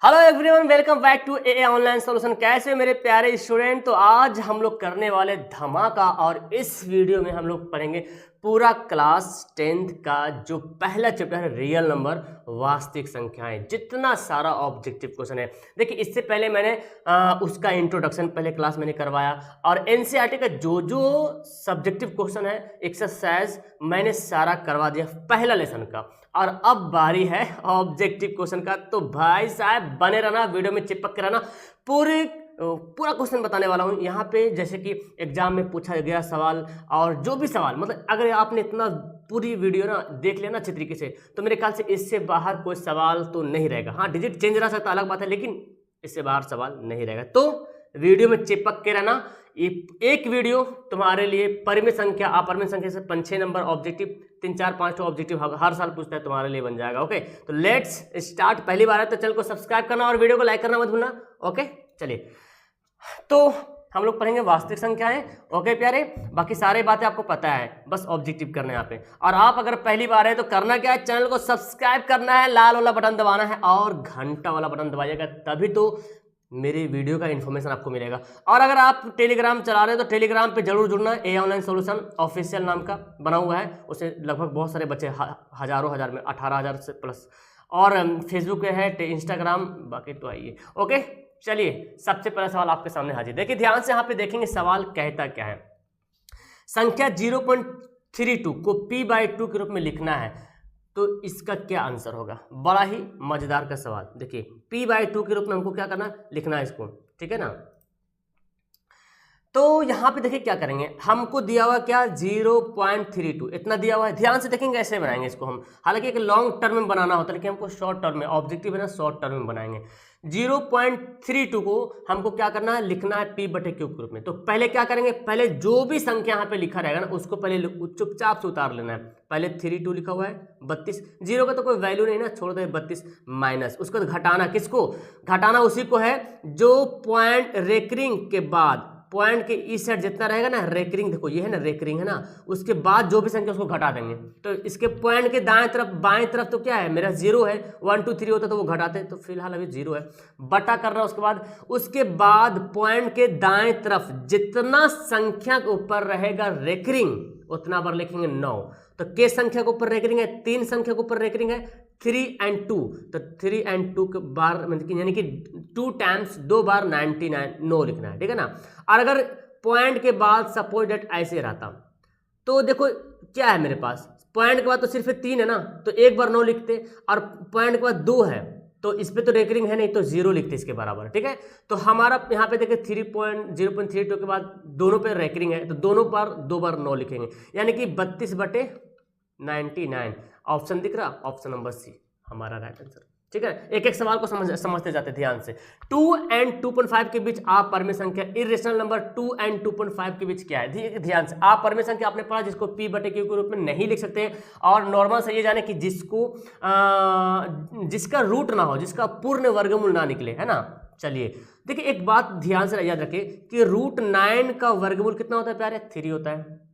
Hello everyone, welcome back to a online solution. कैसे मेरे प्यारे स्टूडेंट। तो आज हम लोग करने वाले धमाका, और इस वीडियो में हम लोग पढ़ेंगे पूरा क्लास 10th का जो पहला चैप्टर है, रियल नंबर, वास्तविक संख्याएं। जितना सारा ऑब्जेक्टिव क्वेश्चन है, देखिए इससे पहले मैंने उसका इंट्रोडक्शन पहले क्लास मैंने करवाया, और एनसीईआरटी का जो जो सब्जेक्टिव क्वेश्चन है, एक्सरसाइज मैंने सारा करवा दिया पहला लेसन का। और अब बारी है ऑब्जेक्टिव क्वेश्चन का। तो भाई साहब बने रहना, वीडियो में चिपक के रहना। पूरा क्वेश्चन बताने वाला हूँ यहाँ पे, जैसे कि एग्जाम में पूछा गया सवाल, और जो भी सवाल, मतलब अगर आपने इतना पूरी वीडियो ना देख लिया ना अच्छे तरीके से, तो मेरे ख्याल से इससे बाहर कोई सवाल तो नहीं रहेगा। हाँ, डिजिट चेंज रह सकता अलग बात है, लेकिन इससे बाहर सवाल नहीं रहेगा। तो वीडियो में चिपक के रहना। एक वीडियो तुम्हारे लिए परिमेय संख्या, अपरिमेय संख्या से 5-6 नंबर ऑब्जेक्टिव, 3-4-5 ऑब्जेक्टिव हर साल पूछता है, तुम्हारे लिए बन जाएगा। ओके, तो लेट्स स्टार्ट। पहली बार है तो चैनल को सब्सक्राइब करना और वीडियो को लाइक करना मत भूलना। ओके, चलिए। तो हम लोग पढ़ेंगे वास्तविक संख्याएं। ओके प्यारे, बाकी सारी बातें आपको पता है, बस ऑब्जेक्टिव करना है यहाँ पे। और आप अगर पहली बार है तो करना क्या है, चैनल को सब्सक्राइब करना है, लाल वाला बटन दबाना है और घंटा वाला बटन दबाइएगा, तभी तो मेरे वीडियो का इन्फॉर्मेशन आपको मिलेगा। और अगर आप टेलीग्राम चला रहे हो तो टेलीग्राम पे जरूर जुड़ना। ए ऑनलाइन सॉल्यूशन ऑफिशियल नाम का बना हुआ है, उसे लगभग बहुत सारे बच्चे हजारों हजार में 18,000 से प्लस। और फेसबुक पे है, इंस्टाग्राम, बाकी तो आइए। ओके, चलिए सबसे पहला सवाल आपके सामने हाजिर। देखिए ध्यान से, यहाँ पे देखेंगे सवाल कहता क्या है। संख्या 0.32 को p/2 के रूप में लिखना है, तो इसका क्या आंसर होगा। बड़ा ही मजेदार का सवाल। देखिए p/2 के रूप में हमको क्या करना, लिखना है इसको, ठीक है ना। तो यहां पे देखिए क्या करेंगे, हमको दिया हुआ क्या, 0.32 इतना दिया हुआ है। ध्यान से देखेंगे ऐसे बनाएंगे इसको हम। हालांकि एक लॉन्ग टर्म में बनाना होता है, लेकिन हमको शॉर्ट टर्म में, ऑब्जेक्टिव है ना, शॉर्ट टर्म में बनाएंगे। 0.32 को हमको क्या करना है, लिखना है p/3 के रूप में। तो पहले क्या करेंगे, पहले जो भी संख्या यहाँ पे लिखा रहेगा ना, उसको पहले चुपचाप से उतार लेना है। पहले 32 लिखा हुआ है, 32, जीरो का तो कोई वैल्यू नहीं ना, छोड़ दे 32, माइनस उसको घटाना, किसको घटाना, उसी को है जो पॉइंट रेकरिंग के बाद, पॉइंट के इस साइड जितना रहेगा ना, रेकरिंग, देखो ये है ना रेकरिंग है ना, उसके बाद जो भी संख्या उसको घटा देंगे। तो इसके पॉइंट के दाएं तरफ, बाएं तरफ तो क्या है, मेरा 0 है। 1 2 3 होता तो वो घटाते, तो फिलहाल अभी 0 है, बटा करना। उसके बाद पॉइंट के दाएं तरफ जितना संख्या के ऊपर रहेगा रेकरिंग, उतना बार लिखेंगे 9। तो के संख्या के ऊपर रेकरिंग है, 3 संख्या के ऊपर रेकरिंग है, 3 और 2, तो 3 और 2 के बार, यानी कि 2 टाइम्स, 2 बार 99, 9 लिखना है, ठीक है ना। और अगर पॉइंट के बाद सपोज डेट ऐसे रहता, तो देखो क्या है मेरे पास, पॉइंट के बाद तो सिर्फ 3 है ना, तो एक बार 9 लिखते, और पॉइंट के बाद 2 है, तो इस पे तो रेकरिंग है नहीं, तो 0 लिखते इसके बराबर, ठीक है। तो हमारा यहाँ पे देखिए 0.32 के बाद दोनों पे रेकरिंग है, तो दोनों पर 2 बार 9 लिखेंगे, यानी कि 32/99। ऑप्शन दिख रहा, ऑप्शन नंबर सी हमारा राइट आंसर, ठीक है। एक एक सवाल को समझते जाते ध्यान से। 2 और 2.5 के बीच अपरिमेय संख्या, इर्रेशनल नंबर 2 और 2.5 के बीच क्या है, ध्यान से। अपरिमेय संख्या आपने पढ़ा, जिसको p/q के रूप में नहीं लिख सकते, और नॉर्मल से ये जाने कि जिसका रूट ना हो, जिसका पूर्ण वर्गमूल ना निकले, है ना। चलिए देखिए, एक बात ध्यान से याद रखें कि √9 का वर्गमूल कितना होता है प्यारे, 3 होता है।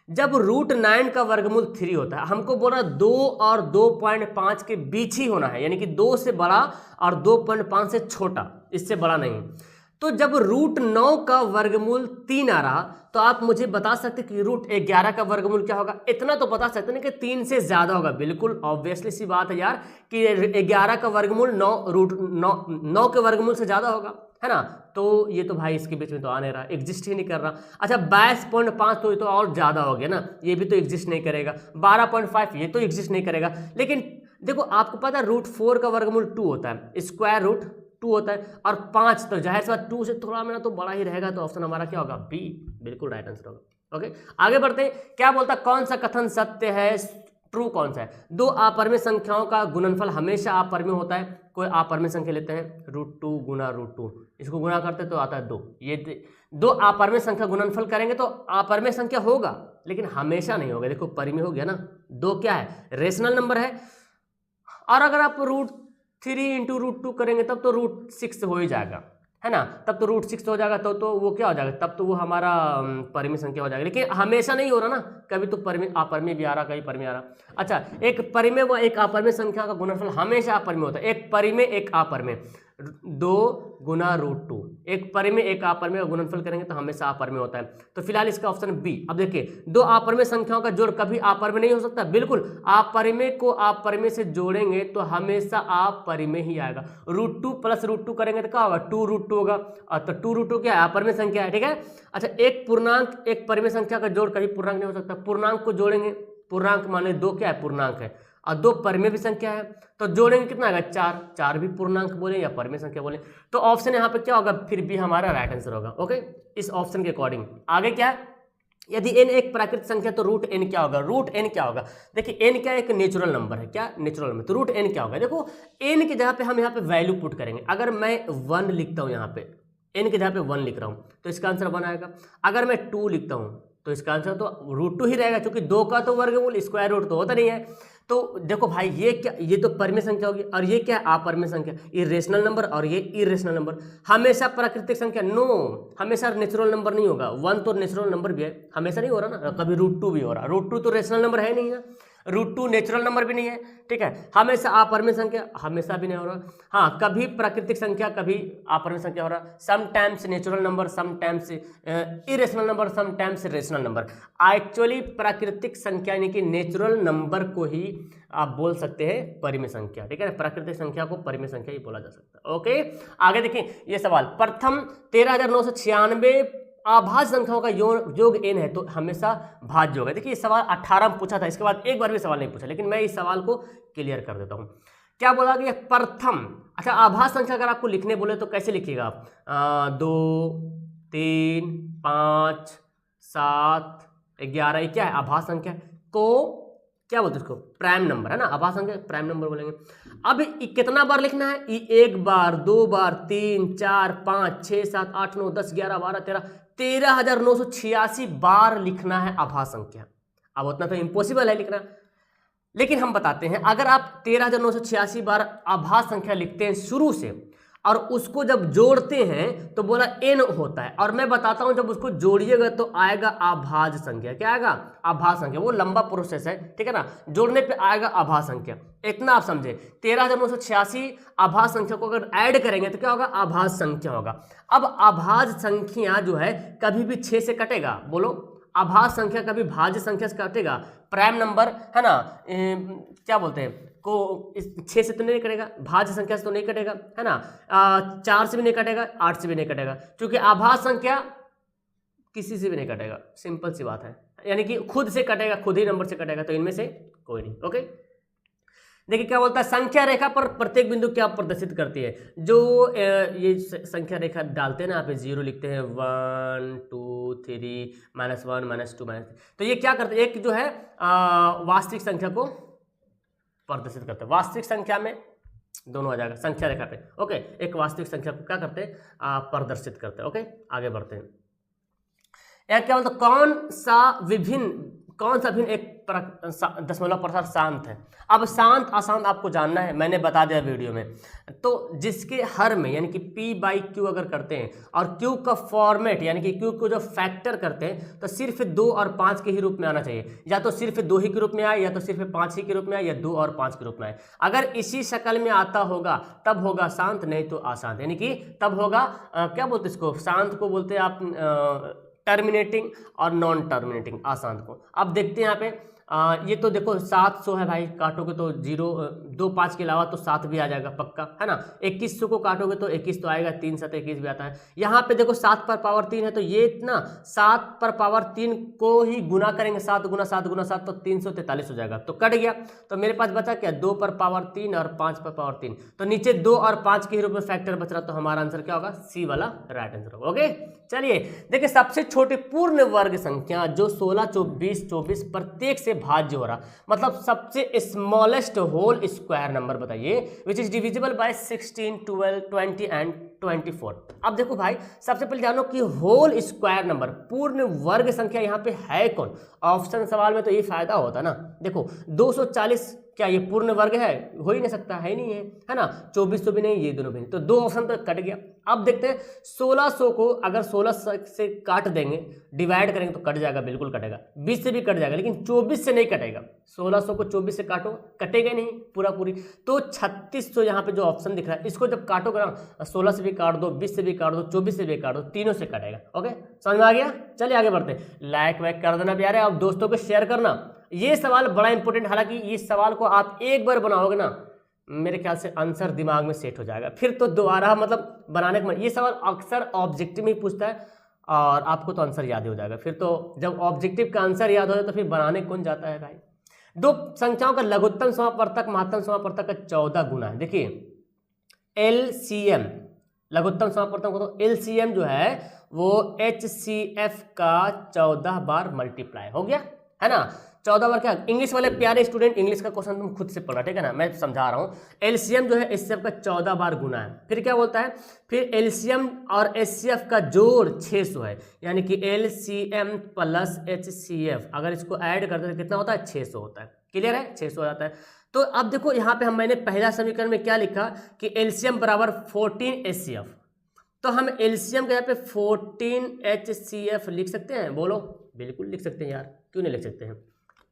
जब √9 का वर्गमूल 3 होता है, हमको बोला 2 और 2.5 के बीच ही होना है, यानी कि 2 से बड़ा और 2.5 से छोटा, इससे बड़ा नहीं। तो जब √9 का वर्गमूल 3 आ रहा, तो आप मुझे बता सकते कि √11 का वर्गमूल क्या होगा। इतना तो बता सकते हैं कि 3 से ज्यादा होगा, बिल्कुल ऑब्वियसली सी बात है यार, कि 11 का वर्गमूल 9 के वर्गमूल से ज्यादा होगा, है ना। तो ये तो भाई इसके बीच में तो आ नहीं रहा, एग्जिस्ट ही नहीं कर रहा। अच्छा 22.5, तो ये तो और ज्यादा हो गया ना, ये भी तो एग्जिस्ट नहीं करेगा। 12.5 ये तो एग्जिस्ट नहीं करेगा। लेकिन देखो आपको पता है √4 का वर्गमूल 2 होता है, स्क्वायर रूट 2 होता है, और 5 तो जाहिर सी बात 2 से थोड़ा मेरा तो बड़ा ही रहेगा, तो ऑप्शन हमारा क्या होगा, बी, बिल्कुल राइट आंसर होगा। ओके, आगे बढ़ते हैं। क्या बोलता, कौन सा कथन सत्य है, ट्रू कौन सा है। 2 अपरिमेय संख्याओं का गुणनफल हमेशा अपरिमेय होता है। कोई अपरिमेय संख्या लेते हैं, √2 गुना √2, इसको गुना करते तो आता है 2। ये 2 अपरिमेय संख्या गुणनफल करेंगे तो अपरिमेय संख्या होगा, लेकिन हमेशा नहीं होगा। देखो परिमेय हो गया ना, 2 क्या है, रेशनल नंबर है। और अगर आप √3 × √2 करेंगे तब तो √6 हो ही जाएगा, है ना, तब तो √6 हो जाएगा, तो वो क्या हो जाएगा, तब तो वो हमारा परिमेय संख्या हो जाएगा। लेकिन हमेशा नहीं हो रहा ना, कभी तो परिमेय अपरिमेय भी आ रहा, कभी परिमेय आ रहा। अच्छा, एक परिमेय व एक अपरिमेय संख्या का गुणनफल हमेशा अपरिमेय होता है, एक परिमेय एक अपरिमेय। 2 गुना √2, एक परिमेय एक अपरिमेय का गुणनफल करेंगे तो हमेशा अपरिमेय होता है। तो फिलहाल इसका ऑप्शन बी। अब देखिए, दो अपरिमेय संख्याओं का जोड़ कभी अपरिमेय नहीं हो सकता, बिल्कुल अपरिमेय को अपरिमेय से जोड़ेंगे तो हमेशा अपरिमेय ही आएगा। √2 प्लस √2 करेंगे तो क्या होगा, 2√2 होगा। तो 2√2 क्या है, अपरिमेय संख्या है, ठीक है। अच्छा, एक पूर्णांक एक परिमेय संख्या का जोड़ कभी पूर्णांक नहीं हो सकता, पूर्णांक को जोड़ेंगे, पूर्णांक माने 2 क्या है, पूर्णांक है, और 2 परिमेय भी संख्या है, तो जोड़ेंगे कितना आएगा, 4, 4 भी पूर्णांक बोले या परिमेय संख्या बोले, तो ऑप्शन यहाँ पे क्या होगा, फिर भी हमारा राइट आंसर होगा। ओके, इस ऑप्शन के अकॉर्डिंग आगे क्या है, यदि n एक प्राकृतिक संख्या तो √n क्या होगा, √n क्या होगा, देखिए n क्या एक नेचुरल नंबर है, क्या नेचुरल नंबर, तो √n क्या होगा, देखो n की जगह पे हम यहाँ पे वैल्यू पुट करेंगे। अगर मैं 1 लिखता हूँ, यहाँ पे n की जगह पे 1 लिख रहा हूँ तो इसका आंसर 1 आएगा। अगर मैं 2 लिखता हूँ तो इसका आंसर तो √2 ही रहेगा, क्योंकि 2 का तो वर्गमूल स्क्वायर रूट तो होता नहीं है। तो देखो भाई, ये क्या, ये तो परिमेय संख्या होगी, और ये क्या है, अपरिमेय संख्या, इरेशनल नंबर, और ये इरेशनल नंबर। हमेशा प्राकृतिक संख्या नो, हमेशा नेचुरल नंबर नहीं होगा। 1 तो नेचुरल नंबर भी है, हमेशा नहीं हो रहा ना, कभी √2 भी हो रहा, √2 तो रेशनल नंबर है नहीं ना, √2 नेचुरल नंबर भी नहीं है, ठीक है। हमेशा अपरिमेय संख्या हमेशा भी नहीं हो रहा, हाँ कभी प्राकृतिक संख्या कभी अपरिमेय संख्या हो रहा, sometimes natural number, sometimes irrational number, sometimes rational number. Actually प्राकृतिक संख्या यानी कि नेचुरल नंबर को ही आप बोल सकते हैं परिमेय संख्या, ठीक है, प्राकृतिक संख्या को परिमेय संख्या ही बोला जा सकता है। ओके, आगे देखिए ये सवाल, प्रथम 13,996 आभाज्य संख्याओं का योग n है तो हमेशा भाज्य होगा। देखिए, इस सवाल 18 में पूछा था, इसके बाद एक बार भी सवाल नहीं पूछा, लेकिन मैं इस सवाल को क्लियर कर देता हूं। क्या बोला कि प्रथम, अच्छा आभाज्य संख्या अगर आपको लिखने बोले तो कैसे लिखिएगा आप, 2 3 5 7 11, क्या है, आभाज्य संख्या को क्या बोलते हैं इसको, प्राइम नंबर है ना, आभाज्य संख्या प्राइम नंबर बोलेंगे। अब कितना बार लिखना है, 1 बार 2 बार 3 4 5 6 7 8 9 10 11 12 13 13,986 बार लिखना है आभाज्य संख्या। अब उतना तो इम्पॉसिबल है लिखना, लेकिन हम बताते हैं, अगर आप 13,986 बार आभाज्य संख्या लिखते हैं शुरू से, और उसको जब जोड़ते हैं तो बोला n होता है, और मैं बताता हूं जब उसको जोड़िएगा तो आएगा आभाज्य संख्या। क्या आएगा, आभाज्य संख्या, वो लंबा प्रोसेस है, ठीक है ना, जोड़ने पे आएगा आभाज्य संख्या। इतना आप समझे, 13,986 आभाज्य संख्या को अगर ऐड करेंगे तो क्या होगा, आभाज्य संख्या होगा। अब आभाज्य संख्या जो है कभी भी 6 से कटेगा, बोलो, आभाज्य संख्या कभी भाज्य संख्या से कटेगा, प्राइम नंबर है ना, क्या बोलते हैं को 6 से तो नहीं कटेगा, भाज्य संख्या से तो नहीं कटेगा, है ना, 4 से भी नहीं कटेगा, 8 से भी नहीं कटेगा, क्योंकि आभाज्य संख्या किसी से भी नहीं कटेगा, सिंपल सी बात है, यानी कि खुद से कटेगा, खुद ही नंबर से कटेगा, तो इनमें से कोई नहीं। ओके, देखिए क्या बोलता है, संख्या रेखा पर प्रत्येक बिंदु क्या प्रदर्शित करती है, जो ये संख्या रेखा डालते हैं ना, आप 0 लिखते हैं, 1 2 3 -1 -2 -3, तो ये क्या करते हैं, एक जो है वास्तविक संख्या को प्रदर्शित करते हैं, वास्तविक संख्या में दोनों आ जाएगा संख्या रेखा पे। ओके, एक वास्तविक संख्या को क्या करते हैं, प्रदर्शित करते हैं। ओके, आगे बढ़ते हैं। यह क्या बोलता है, कौन सा भिन्न एक दशमलव प्रसार शांत है। अब शांत अशांत आपको जानना है, मैंने बता दिया वीडियो में। तो जिसके हर में यानी कि p/q अगर करते हैं और q का फॉर्मेट यानी कि q को जो फैक्टर करते हैं तो सिर्फ 2 और 5 के ही रूप में आना चाहिए, या तो सिर्फ 2 ही के रूप में आए, या तो सिर्फ 5 ही के रूप में आए, या 2 और 5 के रूप में आए। अगर इसी शक्ल में आता होगा तब होगा शांत, नहीं तो अशांत, यानी कि तब होगा क्या बोलते हैं इसको, शांत को बोलते हैं आप टर्मिनेटिंग और नॉन टर्मिनेटिंग अशांत को। अब देखते हैं यहाँ पे ये तो देखो 700 है भाई, काटोगे तो 0 2 5 के अलावा तो 7 भी आ जाएगा पक्का, है ना। 2100 को काटोगे तो 21 तो आएगा, 3 7 21 भी आता है। यहाँ पे देखो 7 पर पावर 3 है, तो ये इतना 7 पर पावर 3 को ही गुना करेंगे, 7 गुना 7 गुना 7 तो 343 हो जाएगा, तो कट गया। तो मेरे पास बचा क्या, 2 पर पावर 3 और 5 पर पावर 3, तो नीचे 2 और 5 के रूप में फैक्टर बच रहा, तो हमारा आंसर क्या होगा, सी वाला राइट आंसर होगा। ओके, चलिए देखिए सबसे छोटे पूर्ण वर्ग संख्या जो 16 24 24 प्रत्येक से भाज्य हो रहा, मतलब सबसे स्मॉलेस्ट होल स्क्वायर नंबर बताइए which is divisible by 16 12 20 and 24। अब देखो भाई सबसे पहले जानो कि होल स्क्वायर नंबर पूर्ण वर्ग संख्या यहाँ पे है कौन। ऑप्शन सवाल में तो ये फायदा होता ना, देखो 240 क्या ये पूर्ण वर्ग है? हो ही नहीं सकता, है ही नहीं है ना। 2400 भी नहीं, ये दोनों भी नहीं, तो 2 ऑप्शन तो कट गया। अब देखते हैं 1600 को अगर 16 से काट देंगे, डिवाइड करेंगे तो कट जाएगा, बिल्कुल कटेगा। 20 से भी कट जाएगा, लेकिन 24 से नहीं कटेगा। 1600 को 24 से काटो, कटेगा नहीं पूरा पूरी। तो 3600 यहाँ पे जो ऑप्शन दिख रहा है, इसको जब काटोगे ना, 16 से भी काट दो, 20 से भी काट दो, 24 से भी काट दो, तीनों से कटेगा। ओके, समझ में आ गया? चलिए आगे बढ़ते हैं। लाइक वाइक कर देना प्यारे, आप दोस्तों को शेयर करना। ये सवाल बड़ा इंपॉर्टेंट, हालांकि इस सवाल को आप एक बार बनाओगे ना, मेरे ख्याल से आंसर दिमाग में सेट हो जाएगा, फिर तो दोबारा मतलब बनाने का। ये सवाल अक्सर ऑब्जेक्टिव में ही पूछता है और आपको तो आंसर याद ही हो जाएगा। फिर तो जब ऑब्जेक्टिव का आंसर याद हो जाए तो फिर बनाने कौन जाता है भाई। दो संख्याओं का लघुत्तम समापवर्तक महत्तम समापवर्तक का 14 गुना है। देखिए LCM, लघुत्तम समापवर्तक को, तो LCM जो है वो HCF का 14 बार मल्टीप्लाई हो गया, है ना। 14 बार क्या? इंग्लिश वाले प्यारे स्टूडेंट, इंग्लिश का क्वेश्चन तुम खुद से पढ़ा, ठीक है ना, मैं समझा रहा हूँ। LCM जो है HCF का 14 बार गुना है। फिर क्या बोलता है, फिर LCM और HCF का जोड़ 600 है, यानी कि LCM प्लस HCF अगर इसको ऐड करते तो कितना होता है? 600 होता है। क्लियर है? 600 हो जाता है। तो अब देखो यहाँ पे मैंने पहला समीकरण में क्या लिखा कि LCM बराबर 14 HCF, तो हम LCM के यहाँ पे 14 HCF लिख सकते हैं, बोलो। बिल्कुल लिख सकते हैं यार, क्यों नहीं लिख सकते हैं,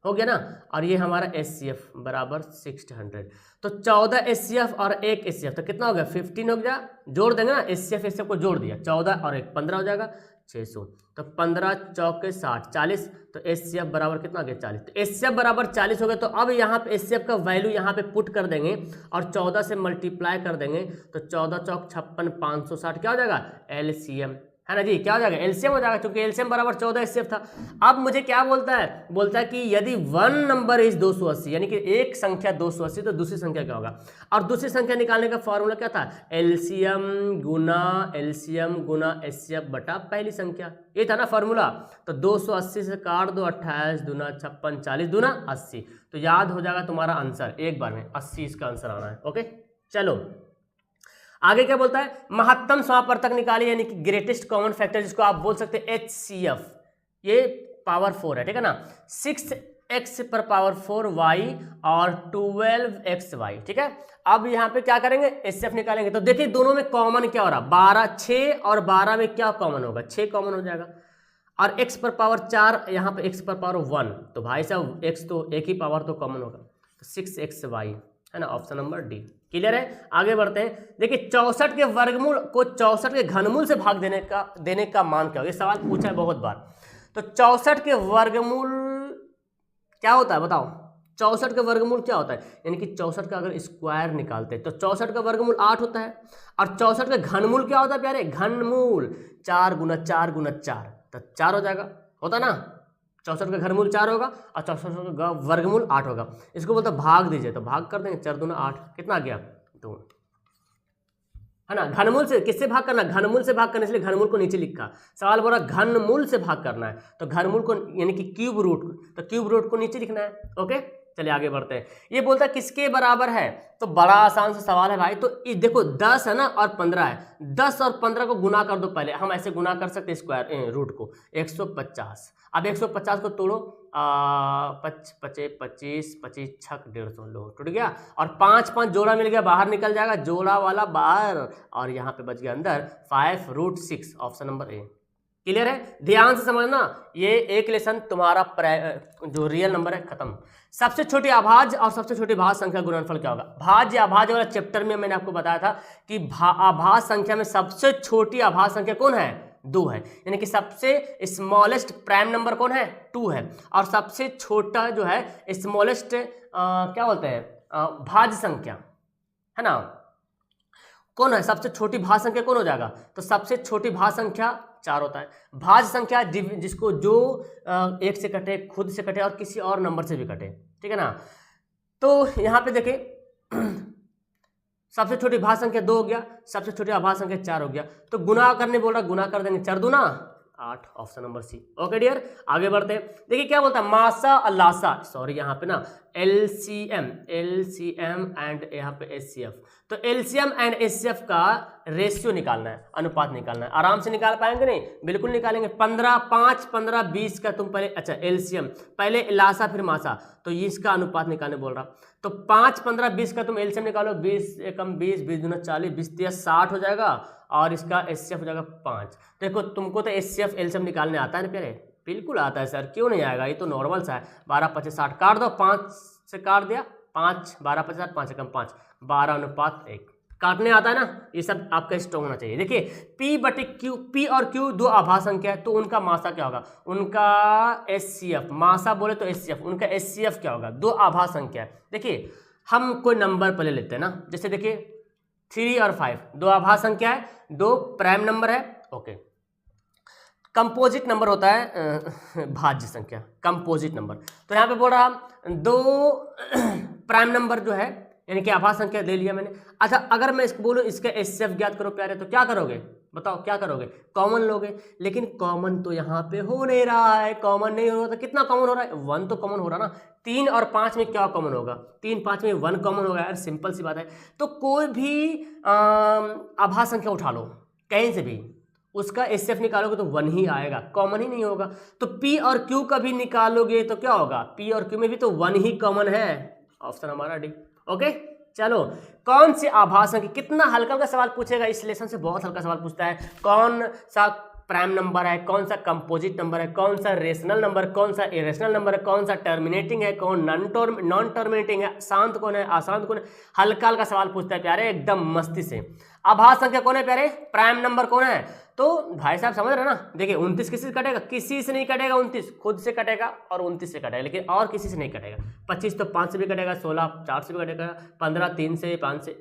हो गया ना। और ये हमारा HCF बराबर 600, तो 14 HCF और 1 HCF, तो कितना हो गया? 15 हो गया। जोड़ देंगे ना, HCF को जोड़ दिया, 14 और 1 15 हो जाएगा, 600। तो 15 चौके 60, 40, तो HCF बराबर कितना आ गया? 40। तो HCF बराबर 40 हो गया। तो अब यहाँ पे HCF का वैल्यू यहाँ पे पुट कर देंगे और 14 से मल्टीप्लाई कर देंगे, तो 14 चौक 56, 560 क्या हो जाएगा? LCM, है ना जी, क्या हो जाएगा? LCM हो जाएगा, क्योंकि LCM बराबर 14 HCF था। अब मुझे क्या बोलता है? बोलता है कि यदि वन नंबर इज 280, यानी कि एक संख्या 280, तो दूसरी संख्या क्या होगा? और दूसरी संख्या निकालने का फॉर्मूला क्या था? LCM गुना HCF बटा पहली संख्या, ये था ना फॉर्मूला। तो 280 से काट दो, 28 दूना 56, 40 दूना 80, तो याद हो जाएगा तुम्हारा आंसर एक बार में, 80 इसका आंसर आना है। ओके, चलो आगे क्या बोलता है? महत्तम समापवर्तक निकालिए, यानी कि ग्रेटेस्ट कॉमन फैक्टर, जिसको आप बोल सकते हैं HCF, ये पावर 4 है, ठीक है ना। 6x पर पावर 4 y और 12xy, ठीक है। अब यहाँ पे क्या करेंगे? HCF निकालेंगे। तो देखिए दोनों में कॉमन क्या हो रहा है? 12, 6 और 12 में क्या कॉमन होगा? 6 कॉमन हो जाएगा। और x पर पावर 4, यहाँ पे x पर पावर 1, तो भाई साहब x तो एक ही पावर तो कॉमन होगा, तो 6xy, है ना, ऑप्शन नंबर डी। क्लियर है? आगे बढ़ते हैं। देखिए 64 के वर्गमूल को 64 के घनमूल से भाग देने का मान क्या होगा? ये सवाल पूछा है बहुत बार। तो 64 के वर्गमूल क्या होता है बताओ? 64 का वर्गमूल क्या होता है? यानी कि 64 का अगर स्क्वायर निकालते हैं तो 64 का वर्गमूल 8 होता है। और 64 का घनमूल क्या होता है प्यारे? घनमूल 4 गुना 4 गुना 4, तो 4 हो जाएगा, होता ना। 64 का घनमूल 4 होगा और 64 का वर्गमूल 8 होगा। इसको बोलते हैं भाग दीजिए, तो भाग कर देंगे, 4 दूना 8, कितना आ गया? 2, है ना। घनमूल से किससे भाग करना? घनमूल से भाग करने, इसलिए घनमूल को नीचे लिखा। सवाल बोला घनमूल से भाग करना है, तो घनमूल को यानी कि क्यूब रूट, तो क्यूब रूट को नीचे लिखना है। ओके, चलिए आगे बढ़ते हैं। ये बोलता है किसके बराबर है? तो बड़ा आसान सा सवाल है भाई। तो देखो 10 है ना और 15 है, 10 और 15 को गुना कर दो। पहले हम ऐसे गुना कर सकते हैं स्क्वायर रूट को, 150। अब 150 को तोड़ो, 25 25 25 छक 150, लो टूट गया। और 5 5 जोड़ा मिल गया, बाहर निकल जाएगा, जोड़ा वाला बाहर, और यहाँ पे बच गया अंदर 5√6, ऑप्शन नंबर ए। क्लियर है? ध्यान से समझना, ये एक लेसन तुम्हारा जो रियल नंबर है खत्म। सबसे छोटी अभाज्य और सबसे छोटी भाज्य संख्या गुणनफल क्या होगा? भाज्य अभाज्य वाला चैप्टर में मैंने आपको बताया था कि अभाज्य संख्या में सबसे छोटी अभाज्य संख्या कौन है? 2 है, यानी कि सबसे स्मॉलेस्ट प्राइम नंबर कौन है? 2 है। और सबसे छोटा जो है स्मॉलेस्ट क्या बोलते हैं? भाज्य संख्या, है ना, कौन है? सबसे छोटी भाज्य संख्या कौन हो जाएगा? तो सबसे छोटी भाज्य संख्या 4 होता है। भाज्य संख्या जिसको जो 1 से कटे, खुद से कटे और किसी और नंबर से भी कटे, ठीक है ना। तो यहाँ पे देखें सबसे छोटी भाज्य संख्या 2 हो गया, सबसे छोटी अभाज्य संख्या 4 हो गया। तो गुना करने बोल रहा, गुना कर देंगे, 4 दूना 8, option number C. Okay dear, आगे बढ़ते हैं। देखिए क्या बोलता है? मासा अलासा, सॉरी यहाँ पे ना एलसीएम एंड यहाँ पे एचसीएफ। तो एलसीएम एंड एचसीएफ का रेशियो निकालना है, अनुपात निकालना है। आराम से निकाल पाएंगे नहीं? बिल्कुल निकालेंगे। 15 5 15 20 का तुम पहले, अच्छा एलसीएम पहले लासा फिर मासा, तो इसका अनुपात निकालने बोल रहा। तो 5 15 20 का तुम एलसीएम निकालो, 20 एकम 20, 20 दूना 40, 20 तिया 60 हो जाएगा, और इसका एचसीएफ हो जाएगा 5। देखो तुमको तो एचसीएफ एलसीएम निकालने आता है ना प्यारे? बिल्कुल आता है सर, क्यों नहीं आएगा? ये तो नॉर्मल सा है। 12 25 60 काट दो, 5 से काट दिया, 5 12 50 5 एकम 5, 12:1 काटने आता है ना? ये सब आपका स्ट्रॉन्ग होना चाहिए। देखिए P बटे Q, P और Q दो आभास संख्या है, तो उनका मासा क्या होगा? उनका एचसीएफ, मासा बोले तो एचसीएफ, उनका एचसीएफ क्या होगा? दो आभास संख्या है। देखिए हम कोई नंबर पहले लेते हैं ना, जैसे देखिए 3 और 5 दो आभास संख्या है, दो प्राइम नंबर है। ओके, कंपोजिट नंबर होता है भाज्य संख्या, कंपोजिट नंबर। तो यहाँ पे बोल रहा दो प्राइम नंबर जो है, यानी कि आभास संख्या ले लिया मैंने। अच्छा अगर मैं इसको बोलूँ इसका एचसीएफ ज्ञात करो प्यारे, तो क्या करोगे? बताओ क्या करोगे? कॉमन लोगे, लेकिन कॉमन तो यहाँ पे हो नहीं रहा है। कॉमन नहीं हो रहा, तो कितना कॉमन हो रहा है? 1 तो कॉमन हो रहा ना। 3 और 5 में क्या कॉमन होगा? 3 5 में 1 कॉमन होगा यार, सिंपल सी बात है। तो कोई भी आभास संख्या उठा लो कहीं से भी, उसका एचसीएफ निकालोगे तो 1 ही आएगा, कॉमन ही नहीं होगा। तो P और Q का भी निकालोगे तो क्या होगा? P और Q में भी तो 1 ही कॉमन है। ऑप्शन हमारा डी। ओके चलो, कौन से आभास संख्या, कितना हल्का हल्का सवाल पूछेगा इस लेसन से, बहुत हल्का सवाल पूछता है। कौन सा प्राइम नंबर है, कौन सा कंपोजिट नंबर है, कौन सा रेशनल नंबर, कौन सा इरेशनल नंबर है, कौन सा टर्मिनेटिंग है, कौन नॉन टर्मिनेटिंग है, शांत कौन है, अशांत कौन है, हल्का हल्का सवाल पूछता है प्यारे, एकदम मस्ती से। आभास संख्या कौन है प्यारे? प्राइम नंबर कौन है? तो भाई साहब समझ रहे ना? देखिए 29 किसी से कटेगा? किसी से नहीं कटेगा। 29 खुद से कटेगा और 29 से कटेगा, लेकिन और किसी से नहीं कटेगा। 25 तो 5 से भी कटेगा, 16 4 से भी कटेगा, 15 3 से 5 से।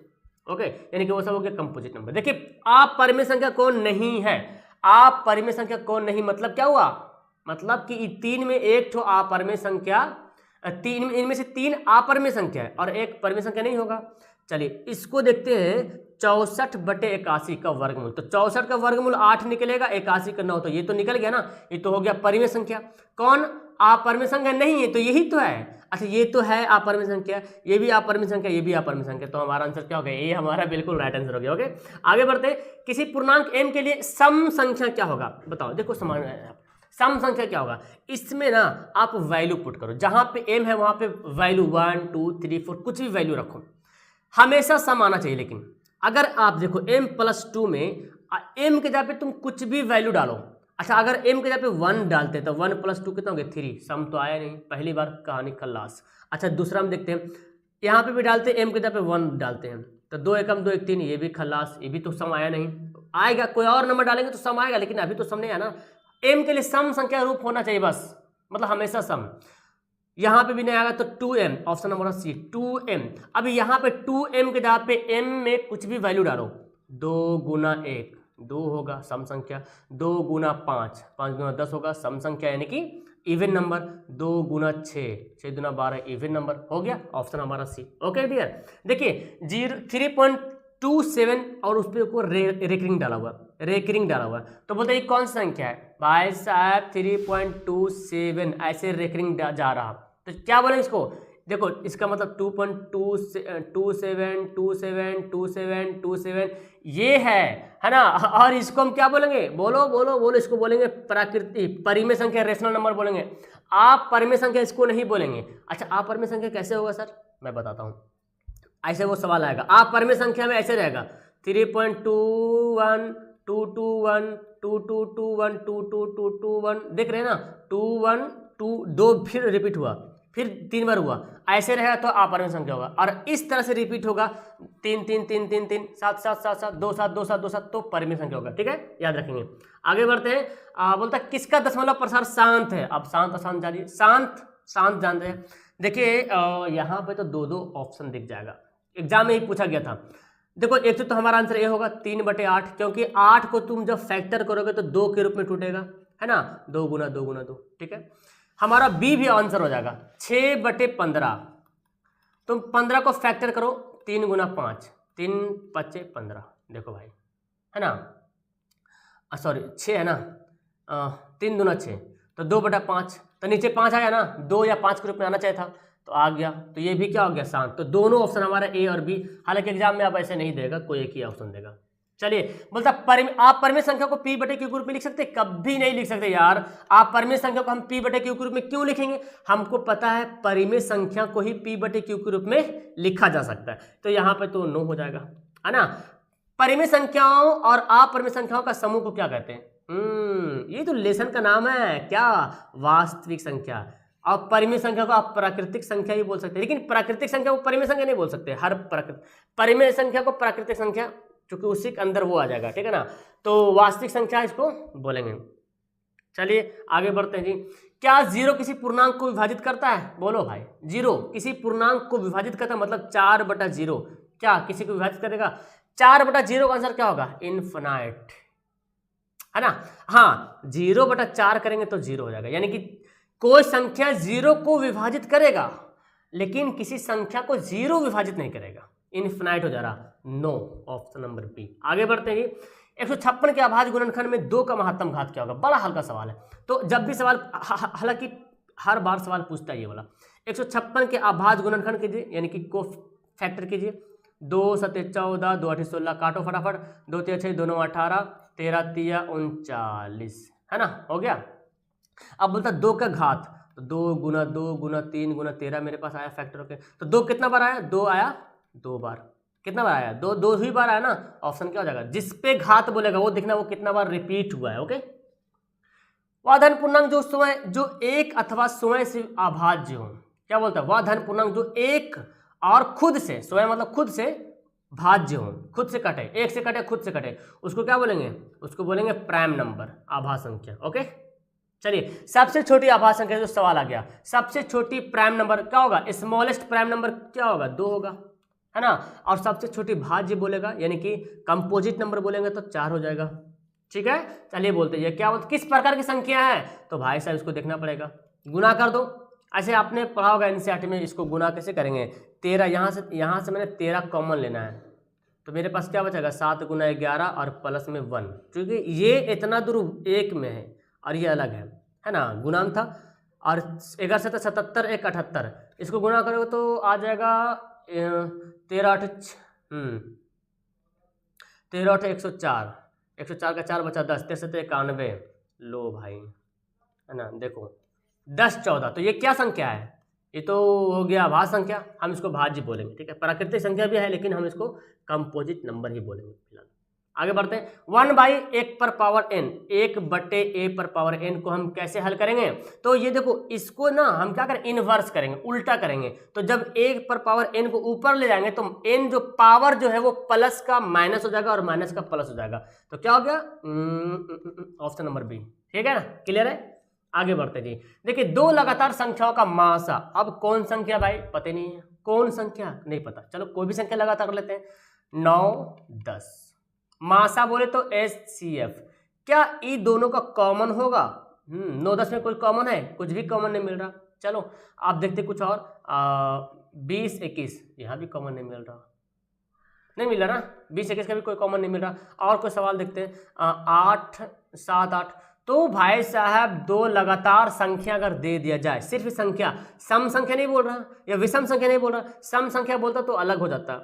ओके, यानी कि वो सब हो गया कंपोजिट नंबर। देखिए आप परिमेय संख्या कौन नहीं है, आप परिमेय संख्या कौन नहीं, मतलब क्या हुआ? मतलब कि 3 में एक ठो अपरिमेय संख्या, 3 इनमें से 3 अपरिमेय संख्या है और एक परिमेय संख्या नहीं होगा। चलिए इसको देखते हैं, 64 बटे 81 का वर्गमूल। तो 64 का वर्गमूल 8 निकलेगा, 81 का 9, तो ये तो निकल गया ना, ये तो हो गया परिमेय संख्या। कौन? अपरिमेय संख्या नहीं है, तो यही तो है। अच्छा ये तो है अपरिमेय संख्या, ये भी अपरिमेय संख्या, ये भी अपरिमेय संख्या, तो हमारा आंसर क्या हो गया? ये हमारा बिल्कुल राइट आंसर हो गया। ओके आगे बढ़ते, किसी पूर्णांक m के लिए सम संख्या क्या होगा? बताओ, देखो समान सम संख्या क्या होगा? इसमें ना आप वैल्यू पुट करो, जहां पे m है वहां पे वैल्यू 1 2 3 4 कुछ भी वैल्यू रखो, हमेशा सम आना चाहिए। लेकिन अगर आप देखो m+2 में m के जगह पे तुम कुछ भी वैल्यू डालो। अच्छा अगर m के जगह पे 1 डालते तो 1 + 2 कितना हो गया? 3, सम तो आया नहीं, पहली बार कहानी खल्लास। अच्छा दूसरा हम देखते हैं, यहाँ पे भी डालते हैं m के जगह पे 1 डालते हैं, तो 2 एकम 2 1 3, ये भी खल्लास, ये भी तो सम आया नहीं। आएगा कोई और नंबर डालेंगे तो सम आएगा, लेकिन अभी तो सम नहीं आया ना। m के लिए सम संख्या रूप होना चाहिए बस, मतलब हमेशा सम। यहाँ पे भी नहीं आएगा तो 2m, ऑप्शन नंबर सी 2m। अभी यहाँ पे 2m के जगह पे m में कुछ भी वैल्यू डालो, 2 गुना 1 2 होगा सम संख्या, 2 गुना 5 5 गुना 10 होगा सम संख्या, यानी कि इवन नंबर, 2 गुना 6 6 गुना 12 इवन नंबर हो गया, ऑप्शन हमारा सी। ओके डियर, देखिए 3.27 और उस पर रेकरिंग डाला हुआ, रेकरिंग डाला हुआ, तो बोलते हैं कौन सी संख्या है भाई साहब? 3.27 ऐसे रेकरिंग जा रहा, तो क्या बोलेंगे इसको? देखो इसका मतलब 2.27 ये है ना। और इसको हम क्या बोलेंगे? बोलो बोलो बोलो, इसको बोलेंगे प्राकृतिक परिमेय संख्या, रेशनल नंबर बोलेंगे। आप परिमेय संख्या इसको नहीं बोलेंगे। अच्छा आप परिमेय संख्या कैसे होगा सर? मैं बताता हूँ, ऐसे वो सवाल आएगा। आप परिमेय संख्या में ऐसे रहेगा 3.21 221 2221 2221, देख रहे हैं ना, 21 2 2 फिर रिपीट हुआ, फिर 3 बार हुआ, ऐसे रहेगा तो अपरिमेय संख्या होगा। और इस तरह से रिपीट होगा 3 3 3 3 3 7 7 7 7 2 7 2 7 2 7, तो परिमेय संख्या होगा। ठीक है, याद रखेंगे। आगे बढ़ते हैं, बोलता है किसका दशमलव प्रसार शांत है? अब शांत अशांत जानिए। शांत शांत जानते हैं। देखिए यहाँ पे तो 2 ऑप्शन दिख जाएगा, एग्जाम में ही पूछा गया था। देखो एक तो हमारा आंसर ये होगा 3/8, क्योंकि 8 को तुम जब फैक्टर करोगे तो 2 के रूप में टूटेगा, है ना, 2 गुना 2 गुना 2। ठीक है, हमारा बी भी आंसर हो जाएगा 6/15। तुम 15 को फैक्टर करो, 3 गुना 5 3 5 15, देखो भाई, है ना, सॉरी 6 है ना, 3 दूना 6, तो 2/5, तो नीचे 5 आया ना, 2 या 5 के रूप में आना चाहिए था, तो आ गया, तो ये भी क्या हो गया शांत। तो दोनों ऑप्शन हमारा ए और बी, हालांकि एग्जाम में आप ऐसे नहीं देगा, कोई एक ही ऑप्शन देगा। चलिए बोलता आप परिमेय संख्या को p बटे q के रूप में लिख सकते? कभी नहीं लिख सकते यार। आप परिमेय संख्या को हम p बटे q के रूप में क्यों लिखेंगे? हमको पता है परिमेय संख्या को ही p बटे q के रूप में लिखा जा सकता है, तो यहाँ पे तो नो हो जाएगा, है ना। परिमेय संख्याओं और अपरिमेय संख्याओं का समूह को क्या कहते हैं? ये तो लेसन का नाम है, क्या? वास्तविक संख्या। और परिमेय संख्या को आप प्राकृतिक संख्या ही बोल सकते हैं, लेकिन प्राकृतिक संख्या को परिमेय संख्या नहीं बोल सकते। हर परिमेय संख्या को प्राकृतिक संख्या, क्योंकि उसी के अंदर वो आ जाएगा, ठीक है ना। तो वास्तविक संख्या इसको बोलेंगे। चलिए आगे बढ़ते हैं जी। क्या जीरो किसी पूर्णांक को विभाजित करता है? बोलो भाई, जीरो किसी पूर्णांक को विभाजित करता है, मतलब 4/0 क्या किसी को विभाजित करेगा? 4/0 का आंसर क्या होगा? इनफिनाइट, है ना। हाँ, 0/4 करेंगे तो 0 हो जाएगा, यानी कि कोई संख्या 0 को विभाजित करेगा लेकिन किसी संख्या को 0 विभाजित नहीं करेगा, इनफिनाइट हो जा रहा। No, option number B. आगे बढ़ते हैं जी। 156 के अभाज्य गुणनखंड में 2 का महत्तम घात क्या होगा? बड़ा हल्का सवाल है, तो जब भी सवाल, हालांकि हर बार सवाल पूछता है ये वाला। 156 के अभाज्य गुणनखंड कीजिए, यानी कि को फैक्टर कीजिए। 2 7 14, 2 8 16, काटो फटाफट। 2 3 6, 2 9 18, 13 3 39, है ना, हो गया। अब बोलता 2 का घात, तो 2 गुना 2 गुना 3 गुना 13 मेरे पास आया फैक्टर होके। तो 2 कितना बार आया? 2 आया 2 बार। कितना बार आया? 2 ही बार आया ना। ऑप्शन क्या हो जाएगा? जिस पे घात बोलेगा वो देखना वो कितना बार रिपीट हुआ है। ओके। वह धन पूर्णांक जो एक अथवा स्वयं से अभाज्य हो, क्या बोलता है? वह धन पूर्णांक जो एक और खुद से, स्वयं मतलब खुद से भाज्य हो, खुद से कटे, एक से कटे खुद से कटे, उसको क्या बोलेंगे? उसको बोलेंगे प्राइम नंबर, आभाज्य संख्या। ओके। चलिए, सबसे छोटी आभाज्य संख्या जो सवाल आ गया, सबसे छोटी प्राइम नंबर क्या होगा? स्मॉलेस्ट प्राइम नंबर क्या होगा? 2 होगा, है ना। और सबसे छोटी भाज्य बोलेगा, यानी कि कंपोजिट नंबर बोलेंगे तो 4 हो जाएगा। ठीक है। चलिए बोलते हैं क्या बोलते, किस प्रकार की संख्या है? तो भाई साहब इसको देखना पड़ेगा, गुना कर दो। ऐसे आपने पढ़ा होगा एनसीईआरटी में, इसको गुना कैसे करेंगे? 13, यहाँ से मैंने 13 कॉमन लेना है, तो मेरे पास क्या बचेगा? 7 गुना 11 और प्लस में 1, क्योंकि ये इतना दूर एक में है और ये अलग है ना, गुणांक था। और 11 से 77, 1 78, इसको गुना करोगे तो आ जाएगा 13 8 104, 104 का 4 बचा 10, 13 से 91। लो भाई, है ना, देखो 10 14, तो ये क्या संख्या है? ये तो हो गया भाज्य संख्या, हम इसको भाज्य बोलेंगे। ठीक है, प्राकृतिक संख्या भी है लेकिन हम इसको कंपोजिट नंबर ही बोलेंगे फिलहाल। आगे बढ़ते हैं। 1/1 पर पावर n, 1/a पर पावर n को हम कैसे हल करेंगे? तो ये देखो, इसको ना हम क्या करें? इनवर्स करेंगे, उल्टा करेंगे। तो जब 1 पर पावर n को ऊपर ले जाएंगे तो n जो पावर जो है वो प्लस का माइनस हो जाएगा और माइनस का प्लस हो जाएगा, तो क्या हो गया? Option number B. ठीक है ना, क्लियर है। आगे बढ़ते जी। देखिए, 2 लगातार संख्याओं का मासा, अब कौन संख्या भाई पता नहीं है, कौन संख्या नहीं पता, चलो कोई भी संख्या लगातार कर लेते हैं। 9 10, मासा बोले तो HCF, क्या ये दोनों का कॉमन होगा? 9 10 में कोई कॉमन है? कुछ भी कॉमन नहीं मिल रहा। चलो आप देखते कुछ और, 20 21, यहाँ भी कॉमन नहीं मिल रहा, नहीं मिल रहा ना, 20 21 का भी कोई कॉमन नहीं मिल रहा। और कोई सवाल देखते हैं, 8 7 8। तो भाई साहब 2 लगातार संख्या अगर दे दिया जाए, सिर्फ संख्या, सम संख्या नहीं बोल रहा या विषम संख्या नहीं बोल रहा, सम संख्या बोलता तो अलग हो जाता,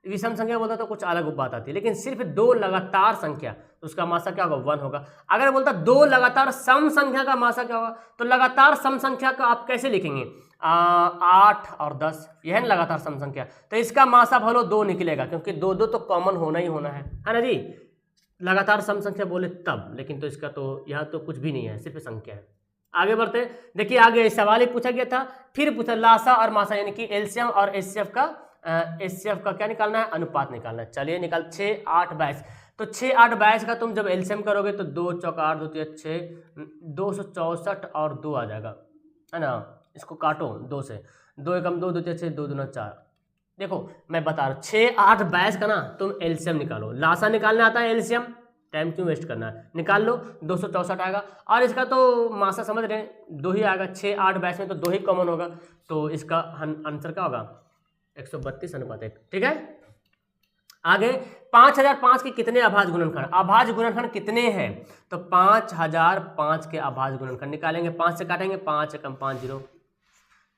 विषम संख्या बोलता तो कुछ अलग बात आती, लेकिन सिर्फ 2 लगातार संख्या, तो उसका मासा क्या होगा? 1 होगा। अगर बोलता 2 लगातार सम संख्या का मासा क्या होगा? तो लगातार सम संख्या का आप कैसे लिखेंगे? 8 और 10, यह है लगातार सम संख्या, तो इसका मासा भलो 2 निकलेगा, क्योंकि 2 2 तो कॉमन होना ही होना है ना जी। लगातार सम संख्या बोले तब, लेकिन तो इसका तो यहाँ तो कुछ भी नहीं है, सिर्फ संख्या है। आगे बढ़ते हैं। देखिए आगे सवाल ही पूछा गया था, फिर पूछा लासा और मासा, यानी कि एलसीएम और एचसीएफ का क्या निकालना है? अनुपात निकालना है। चलिए निकाल, 6 8 22, तो 6 8 22 का तुम जब एलसीएम करोगे तो 2 चौक 8 2 3 6, 264 और 2 आ जाएगा, है ना। इसको काटो 2 से, 2 एकम 2 2 3 6, 2 दूना 4। देखो मैं बता रहा हूँ, 6 8 22 का ना तुम एलसीएम निकालो, लासा निकालना आता है एलसीएम, टाइम क्यों वेस्ट करना है, निकाल लो, 264 आएगा। और इसका तो मासा समझ रहे हैं, 2 ही आएगा, 6 8 22 में तो 2 ही कॉमन होगा, तो इसका आंसर क्या होगा? 132:1। ठीक है। आगे 5005 के कितने अभाज्य गुणनखंड? अभाज्य गुणनखंड कितने हैं? तो 5005 के अभाज्य गुणनखंड निकालेंगे, 5 से काटेंगे, 5 एकम 5 0,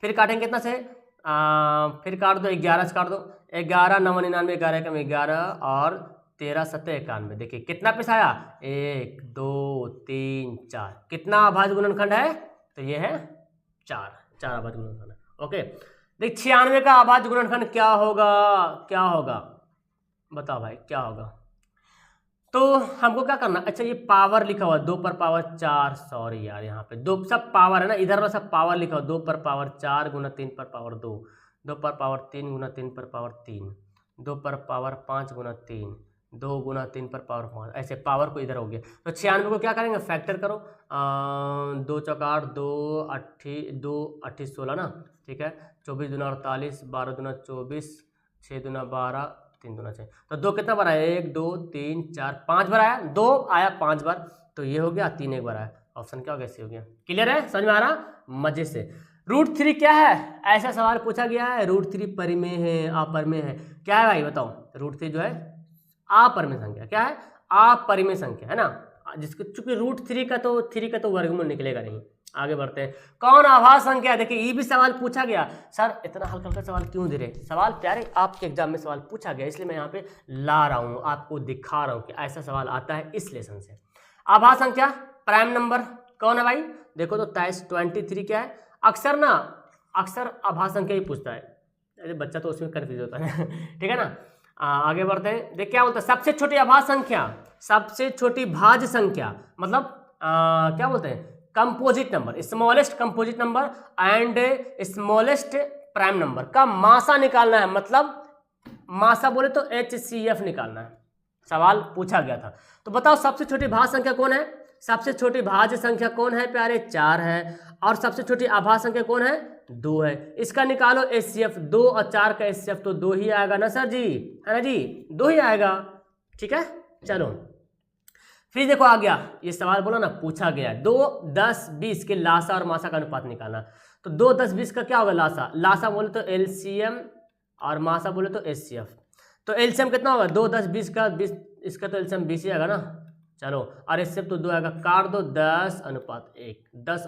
फिर काटेंगे कितना से? फिर काट दो, 11 से काट दो, 11 9 99, 11 कम 11 और 13 7 91। देखिए कितना पीस आया, 1 2 3 4। कितना अभाज्य गुणनखंड है, तो ये है 4 अभाज्य गुणनखंड है। ओके, देख 96 का अभाज्य गुणनखंड क्या होगा, क्या होगा बताओ भाई क्या होगा। तो हमको क्या करना, अच्छा ये पावर लिखा हुआ 2 पर पावर 4, सॉरी यार यहाँ पे 2 सब पावर है ना, इधर वाला सब पावर लिखा हुआ 2 पर पावर 4 गुना 3 पर पावर 2, 2 पर पावर 3 गुना 3 पर पावर 3, 2 पर पावर 5 गुना 3, 2 गुना 3 पर पावर 5, ऐसे पावर को इधर हो गया। तो 96 को क्या करेंगे, फैक्टर करो, 2 चौका 8, 2 8 16 ना, ठीक है, 24 दूना 48, 12 दूना 24, 6 दूना 12, 3 दूना 6। तो 2 कितना बार आया, 1 2 3 4 5 बार आया, 2 आया 5 बार, तो ये हो गया 3 एक बार आया। ऑप्शन क्या हो गया, सी हो गया। क्लियर है, समझ में आ रहा, मजे से। √3 क्या है, ऐसा सवाल पूछा गया है, √3 परिमेय है अपरिमेय है, क्या है भाई बताओ। √3 जो है अपरिमेय संख्या, क्या है, अपरिमेय संख्या है ना, जिसको चूंकि √3 का तो 3 का तो वर्गमूल निकलेगा नहीं। आगे बढ़ते हैं, कौन आभाज्य संख्या है। देखिए ये भी सवाल पूछा गया, सर इतना हल्का हल्का सवाल क्यों दे रहे, सवाल प्यारे आपके एग्जाम में सवाल पूछा गया, इसलिए मैं यहाँ पे ला रहा हूँ, आपको दिखा रहा हूँ कि ऐसा सवाल आता है इस लेसन से। आभाज्य संख्या प्राइम नंबर कौन है भाई, देखो तो 23 क्या है, अक्सर आभाज्य संख्या ही पूछता है, अरे बच्चा तो उसमें कन्फ्यूज होता है ठीक है ना। आगे बढ़ते हैं, देख क्या बोलता है, सबसे छोटी आभाज्य संख्या, सबसे छोटी भाज्य संख्या, मतलब क्या बोलते हैं, composite number, smallest composite number and smallest prime number का मासा निकालना है, मतलब मासा बोले तो HCF निकालना है, सवाल पूछा गया था। तो बताओ सबसे छोटी भाज्य संख्या कौन है, सबसे छोटी भाज्य संख्या कौन है प्यारे, 4 है, और सबसे छोटी आभाज्य संख्या कौन है, 2 है। इसका निकालो HCF, 2 और 4 का HCF तो 2 ही आएगा ना सर जी, है ना जी, 2 ही आएगा, ठीक है। चलो फिर देखो आ गया, ये सवाल बोला ना पूछा गया, 2 10 20 के लासा और मासा का अनुपात निकालना। तो 2 10 20 का क्या होगा, लासा बोले तो LCM और मासा बोले तो HCF। तो LCM कितना होगा, 2 10 20 का 20, इसका तो LCM 20 ही आएगा ना। चलो और HCF तो 2 आएगा, काट दो 10:1, 10:,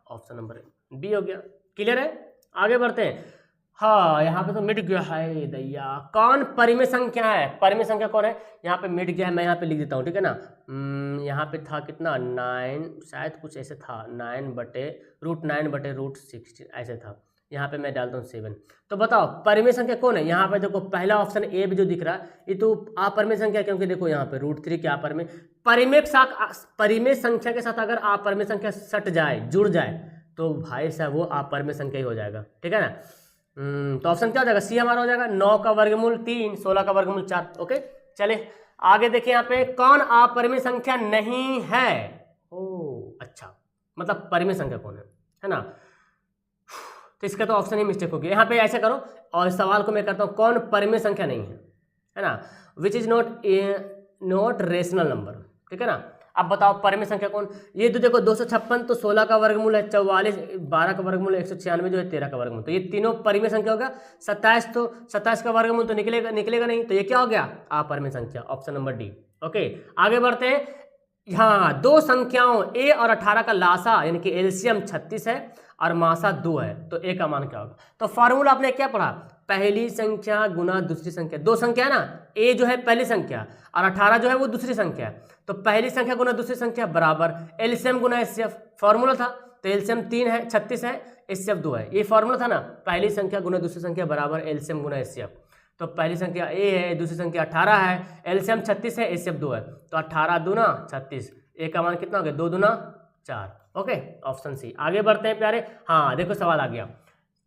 ऑप्शन नंबर बी हो गया। क्लियर है, आगे बढ़ते हैं। हाँ यहाँ पे तो मिट गया है दैया, कौन परिमेय संख्या है, परिमेय संख्या कौन है, यहाँ पे मिट गया है, मैं यहाँ पे लिख देता हूँ, ठीक है ना। यहाँ पे था कितना 9, शायद कुछ ऐसे था 9/√9/√16 ऐसे था, यहाँ पे मैं डालता हूँ 7। तो बताओ परिमेय संख्या कौन है, यहाँ पे देखो पहला ऑप्शन ए भी जो दिख रहा है ये तो अपरिमेय संख्या, क्योंकि देखो यहाँ पे √3 क्या अपरिमेय, परिमेय संख्या के साथ अगर अपरिमेय संख्या सट जाए, जुड़ जाए, तो भाई साहब वो अपरिमेय संख्या ही हो जाएगा, ठीक है ना। तो ऑप्शन क्या हो जाएगा, सी हमारा हो जाएगा, 9 का वर्गमूल 3, 16 का वर्गमूल 4। ओके चले आगे देखिए, यहाँ पे कौन अपरिमेय संख्या नहीं है, ओ अच्छा, मतलब परिमेय संख्या कौन है ना। तो इसका तो ऑप्शन ही मिस्टेक हो गया, यहाँ पे ऐसे करो और सवाल को मैं करता हूँ, कौन परिमेय संख्या नहीं है ना, which is not rational number, ठीक है ना। अब बताओ परिमेय संख्या कौन, ये तो देखो 256 तो 16 का वर्गमूल है, 44 12 का वर्गमूल है, 196 जो है 13 का वर्गमूल, तो ये तीनों परिमेय संख्या होगा। 27 तो 27 का वर्गमूल तो निकलेगा नहीं, तो ये क्या हो गया, अपरिमेय संख्या, ऑप्शन नंबर डी। ओके आगे बढ़ते हैं, हाँ दो संख्याओं a और 18 का लासा यानी कि एलसीएम 36 है और मासा 2 है, तो a का मान क्या होगा। तो फॉर्मूला आपने क्या पढ़ा, पहली संख्या गुना दूसरी संख्या, दो संख्या है ना, a जो है पहली संख्या और 18 जो है वो दूसरी संख्या, तो पहली संख्या गुना दूसरी संख्या बराबर एलसीएम गुना एचसीएफ, फॉर्मूला था। तो एलसीएम 3 है 36 है, एचसीएफ 2 है, ये फॉर्मूला था ना, पहली संख्या गुना दूसरी संख्या बराबर एलसीएम गुना एचसीएफ। तो पहली संख्या a है, दूसरी संख्या 18 है, एलसीएम 36 है, एचसीएफ 2 है, तो 18 दूना 36, a का मान कितना हो गया 2 दूना 4। Okay option C. आगे बढ़ते हैं प्यारे, हाँ देखो सवाल आ गया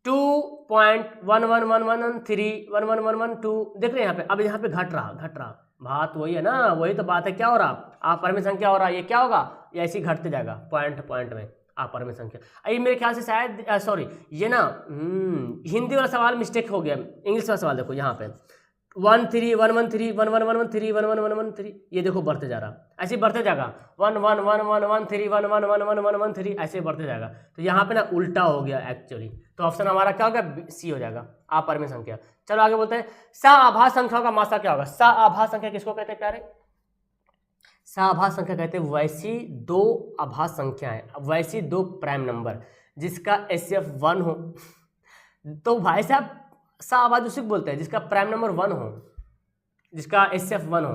2.111113 देख रहे हैं यहाँ पे, अब यहाँ पे घट रहा बात वही है ना, वही तो बात है, क्या हो रहा अपरिमेय संख्या हो रहा, ये क्या होगा, ये ऐसे घटते जाएगा पॉइंट में अपरिमेय संख्या। ये मेरे ख्याल से शायद सॉरी ये ना हिंदी वाला सवाल मिस्टेक हो गया, इंग्लिश वाला सवाल देखो यहाँ पे 13111311131113 ये देखो बढ़ते जा रहा, ऐसे बढ़ते जाएगा 111113111113 ऐसे बढ़ते जाएगा, तो यहाँ पे ना उल्टा हो गया एक्चुअली। तो ऑप्शन हमारा क्या होगा, सी हो जाएगा अपरिमेय संख्या। चलो आगे बोलते हैं, सआभाज्य संख्या का मासा क्या होगा। सआभाज्य संख्या किसको कहते हैं प्यारे, सआभाज्य संख्या कहते हैं वैसी दो आभाज्य संख्या है, वैसी दो प्राइम नंबर जिसका एचसीएफ 1 हो तो भाई साहब सहअभाज्य उसी को बोलते हैं जिसका प्राइम नंबर 1 हो, जिसका एचसीएफ 1 हो।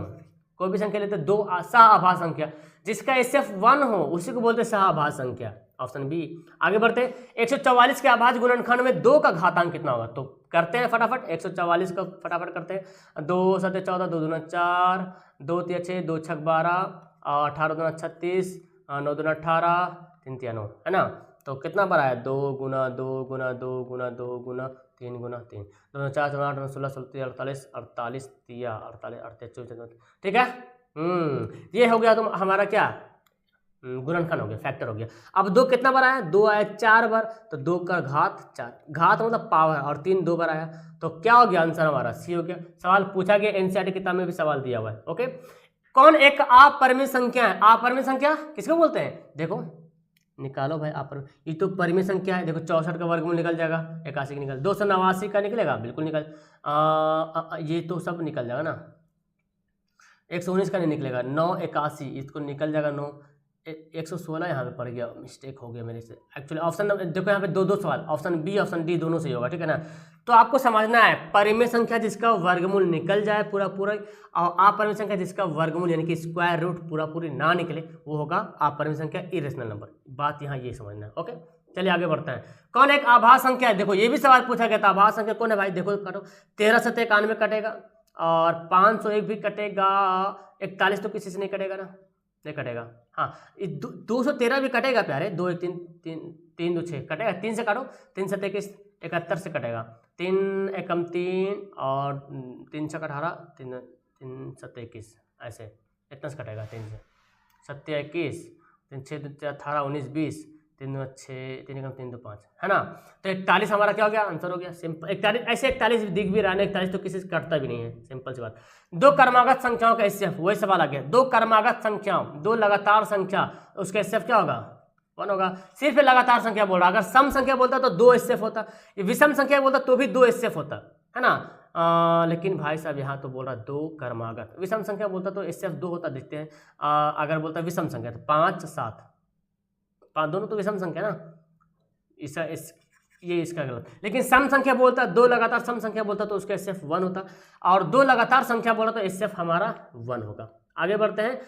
कोई भी संख्या लेते दो सहअभाज्य संख्या, जिसका एचसीएफ 1 हो उसी को बोलते हैं सहअभाज्य संख्या, ऑप्शन बी। आगे बढ़ते हैं, 144 के अभाज्य गुणनखंड में 2 का घातांक कितना होगा? तो करते हैं फटाफट, 144 का फटाफट करते हैं। 2 7 14, 2 दूना 4, 2 3 6, 2 6 12, 18 दूना 36, 9 दूना 18, 3 3 9, है ना। तो कितना बड़ा है? 2 गुना 2 गुना 2 गुना 2 गुना 3 गुना 3, 2 4 4 8 9 16 17 48 48 3 48 48 24, ठीक है। ये हो गया तो हमारा क्या गुणनखंड हो गया, फैक्टर हो गया। अब 2 कितना बार आया? 2 आया 4 बार, तो 2 का घात 4, घात मतलब पावर, और 3 2 बार आया, तो क्या हो गया आंसर हमारा? सी हो गया। सवाल पूछा गया, एनसीईआरटी किताब में भी सवाल दिया हुआ है। ओके, कौन एक अपरिमेय संख्या है? अपरिमेय संख्या किसको बोलते हैं? देखो निकालो भाई, अपरिमेय, ये तो परिमेय संख्या है। देखो 64 का वर्गमूल निकल जाएगा, 81 का निकल, 289 का निकलेगा, बिल्कुल निकल, ये तो सब निकल जाएगा ना, 119 का नहीं निकलेगा, 981 इसको निकल जाएगा, 9 116 यहाँ पे पड़ गया, मिस्टेक हो गया मेरे से। एक्चुअली ऑप्शन देखो यहाँ पे दो सवाल, ऑप्शन बी ऑप्शन डी दोनों से होगा, ठीक है ना। तो आपको समझना है परिमेय संख्या जिसका वर्गमूल निकल जाए पूरा पूरा, और अपरिमेय संख्या जिसका वर्गमूल यानी कि स्क्वायर रूट पूरा पूरी ना निकले, वो होगा अपरिमेय संख्या, इरेशनल नंबर। बात यहाँ ये समझना है। ओके, चलिए आगे बढ़ते हैं। कौन एक आभाज्य संख्या है? देखो ये भी सवाल पूछा गया था, आभाज्य संख्या कौन है भाई? देखो काटो, 13 से 91 कटेगा, और 501 भी कटेगा, 41 तो किसी से नहीं कटेगा ना, नहीं कटेगा। हाँ, 213 भी कटेगा प्यारे, 2 1 3 3 2 6 कटेगा, 3 से काटो, 3 7 21 71 से कटेगा, 3 एकम 3 और 3 6 18, 3 7 21, ऐसे इतना से कटेगा, 3 से 7 21, 3 6 18 19 20, 3 6 3 एकम 3 2 5, है ना। तो 41 हमारा क्या हो गया? आंसर हो गया सिंपल। 41 ऐसे 41 दिख भी रहा है, 41 तो किसी से कटता भी नहीं है, सिंपल सी बात। 2 क्रमागत संख्याओं का एचसीएफ, वही सवाल आ गया, 2 क्रमागत संख्याओं, 2 लगातार संख्या, उसका एचसीएफ क्या होगा? 1 होगा। सिर्फ लगातार संख्या बोल रहा, अगर सम संख्या बोलता तो 2 एचसीएफ होता, विषम संख्या बोलता तो भी 2 एचसीएफ होता, है ना। लेकिन भाई साहब यहाँ तो बोल रहा 2 क्रमागत, विषम संख्या बोलता तो एचसीएफ 2 होता, देखते हैं। अगर बोलता विषम संख्या तो 5 7, दोनों तो विषम संख्या ना, ये इसका गलत। लेकिन सम संख्या बोलता, 2 लगातार सम संख्या बोलता तो उसका एचसीएफ 1 होता, और 2 लगातार संख्या बोला तो एचसीएफ हमारा 1 होगा। आगे बढ़ते हैं।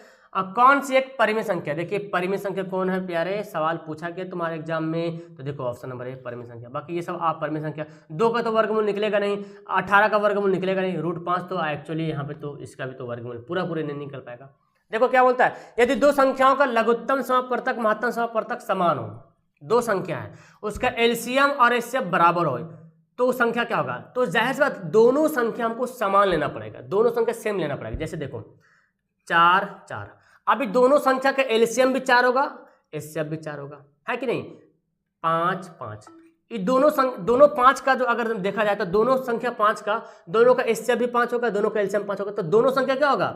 कौन सी एक परिमेय संख्या? देखिए परिमेय संख्या कौन है प्यारे, सवाल पूछा गया तुम्हारे एग्जाम में, तो देखो ऑप्शन नंबर 1 परिमेय संख्या। बाकी ये सब अपरिमेय संख्या, 2 का तो वर्गमूल निकलेगा नहीं, 18 का वर्गमूल निकलेगा नहीं, √5 तो एक्चुअली यहाँ पे तो इसका भी तो वर्गमूल पूरा पूरे नहीं निकल पाएगा। देखो क्या बोलता है, यदि 2 संख्याओं का लघुत्तम समापवर्तक महत्तम समापवर्तक समान हो, 2 संख्या है, उसका एलसीएम और एचसीएफ बराबर हो, तो संख्या क्या होगा? तो जाहिर सी बात दोनों संख्या हमको समान लेना पड़ेगा, दोनों संख्या सेम लेना पड़ेगा। जैसे देखो 4 4, अभी दोनों संख्या का एलसीएम भी 4 होगा, एचसीएफ भी 4 होगा, है कि नहीं। 5 5, ये दोनों 5 का जो अगर देखा जाए तो दोनों संख्या 5 का, दोनों का एचसीएफ भी 5 होगा, दोनों का एलसीएम 5 होगा, तो दोनों संख्या क्या होगा?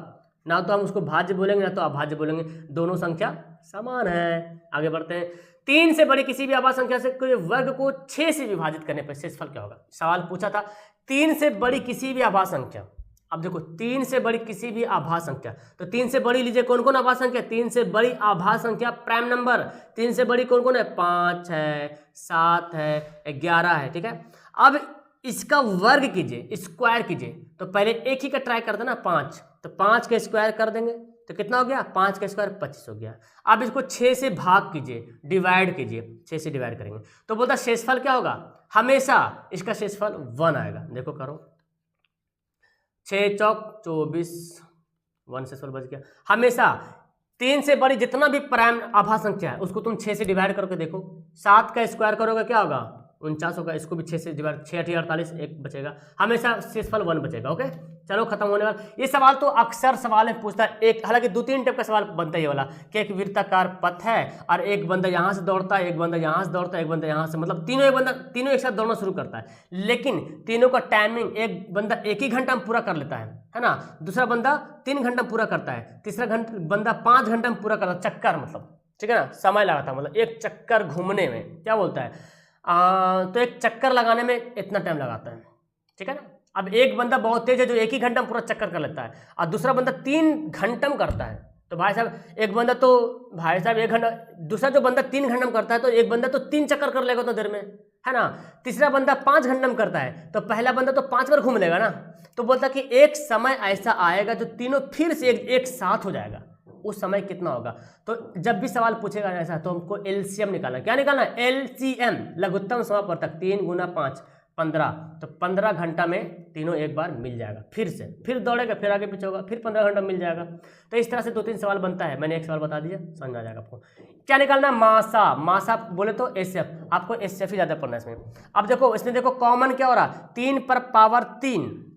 ना तो हम उसको भाज्य बोलेंगे ना तो अभाज्य बोलेंगे, दोनों संख्या समान है। आगे बढ़ते हैं। 3 से बड़ी किसी भी अभाज्य संख्या से कोई वर्ग को 6 से विभाजित करने पर शेषफल क्या होगा? सवाल पूछा था 3 से बड़ी किसी भी अभाज्य संख्या। अब देखो 3 से बड़ी किसी भी अभाज्य संख्या, तो 3 से बड़ी लीजिए कौन कौन अभाज्य संख्या? 3 से बड़ी अभाज्य संख्या प्राइम नंबर, 3 से बड़ी कौन कौन है? 5 है, 7 है, 11 है, ठीक है। अब इसका वर्ग कीजिए, स्क्वायर कीजिए, तो पहले एक ही का ट्राई करते ना 5, तो 5 का स्क्वायर कर देंगे तो कितना हो गया? 5 का स्क्वायर 25 हो गया। अब इसको 6 से भाग कीजिए, डिवाइड कीजिए, 6 से डिवाइड करेंगे तो बोलता शेषफल क्या होगा? हमेशा इसका शेषफल 1 आएगा। देखो करो, 6 चौक 24, 1 शेषफल बच गया। हमेशा 3 से बड़ी जितना भी प्राइम अभाज्य संख्या है उसको तुम 6 से डिवाइड करके देखो, 7 का स्क्वायर करोगे क्या होगा? 49 होगा, इसको भी 6 से डिवाइड, 6 8 48, 1 बचेगा, हमेशा शेषफल 1 बचेगा। ओके, चलो खत्म होने वाला। ये सवाल तो अक्सर सवाल में पूछता है, एक हालांकि 2-3 टाइप का सवाल बनता है ये वाला कि एक वृत्ताकार पथ है और एक बंदा यहाँ से दौड़ता है, एक बंदा यहाँ से दौड़ता है, एक बंदा यहाँ से, मतलब तीनों एक साथ दौड़ना शुरू करता है, लेकिन तीनों का टाइमिंग एक बंदा 1 ही घंटा में पूरा कर लेता है ना, दूसरा बंदा 3 घंटा में पूरा करता है, तीसरा बंदा 5 घंटा में पूरा करता है, चक्कर मतलब, ठीक है ना, समय लगाता है, मतलब एक चक्कर घूमने में क्या बोलता है, तो एक चक्कर लगाने में इतना टाइम लगाता है, ठीक है ना। अब एक बंदा बहुत तेज है जो 1 ही घंटा में पूरा चक्कर कर लेता है और दूसरा बंदा 3 घंटा में करता है, तो भाई साहब एक बंदा तो भाई साहब 1 घंटा, दूसरा जो बंदा 3 घंटा में करता है तो एक बंदा तो 3 चक्कर कर लेगा तो देर में, है ना। तीसरा बंदा 5 घंटे में करता है तो पहला बंदा तो 5 बार घूम लेगा ना। तो बोलता कि एक समय ऐसा आएगा जो तीनों फिर से एक साथ हो जाएगा, उस समय कितना होगा। तो जब भी सवाल पूछेगा ऐसा तो हमको एलसीएम निकालना। क्या निकालना है? एलसीएम, लघुत्तम समापवर्तक। 3 गुना 5 15, तो 15 घंटा में तीनों एक बार मिल जाएगा। फिर दौड़ेगा, फिर आगे पीछे होगा, फिर 15 घंटा मिल जाएगा। तो इस तरह से 2-3 सवाल बनता है। मैंने एक सवाल बता दिया, समझ में आ जाएगा आपको। क्या निकालना है? मासा। मासा बोले तो एसएफ, आपको एसएफ ही ज्यादा पढ़ना है इसमें। अब देखो इसमें देखो कॉमन क्या हो रहा, 3 पर पावर 3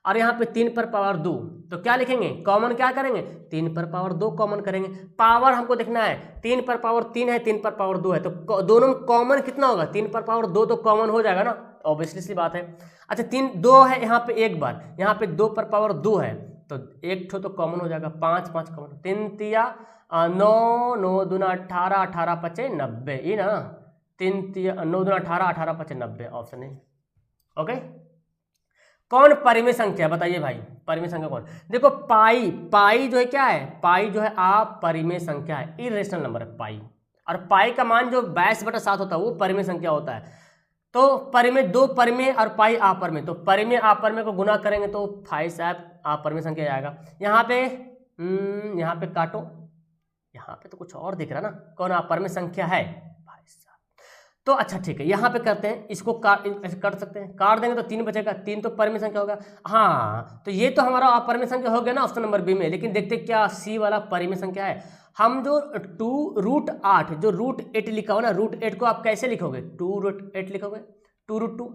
और यहाँ पे 3 पर पावर 2, तो क्या लिखेंगे? कॉमन क्या करेंगे? 3 पर पावर 2 कॉमन करेंगे। पावर हमको देखना है, 3 पर पावर 3 है, 3 पर पावर 2 है, तो दोनों में कॉमन कितना होगा? 3 पर पावर 2 तो कॉमन हो जाएगा ना, ऑब्वियसली सी बात है। अच्छा 2 है यहाँ पे एक बार, यहाँ पे 2 पर पावर 2 है तो एक ठो तो कॉमन हो जाएगा। 5 5 कॉमन, 3 तिया 9, 9 दूना 18, 18 पचे 90, ये ना 3 तिया 9 दूना 18, 18 पचे 90, ऑप्शन है। ओके, कौन परिमेय संख्या बताइए भाई? परिमेय संख्या कौन? देखो पाई जो है क्या है? पाई जो है अपरिमेय संख्या है, इरेशनल नंबर है पाई। और पाई का मान जो 22/7 होता है वो परिमेय संख्या होता है। तो परिमेय 2 परिमेय और पाई अपरिमेय, तो परिमेय अपरिमेय को गुना करेंगे तो 5 अपरिमेय संख्या आएगा। यहाँ पे काटो, यहाँ पे तो कुछ और दिख रहा ना, कौन अपरिमेय संख्या है भाई साहब? तो अच्छा ठीक है, यहाँ पे करते हैं, इसको कर सकते हैं, काट देंगे तो 3 बचेगा, 3 तो परिमेय संख्या होगा। हाँ तो ये तो हमारा अपरिमेय संख्या हो गया ना ऑप्शन नंबर बी में। लेकिन देखते क्या सी वाला परिमेय संख्या है। हम जो 2√8 जो √8 लिखा हो ना, √8 को आप कैसे लिखोगे? 2√8 लिखोगे, 2√2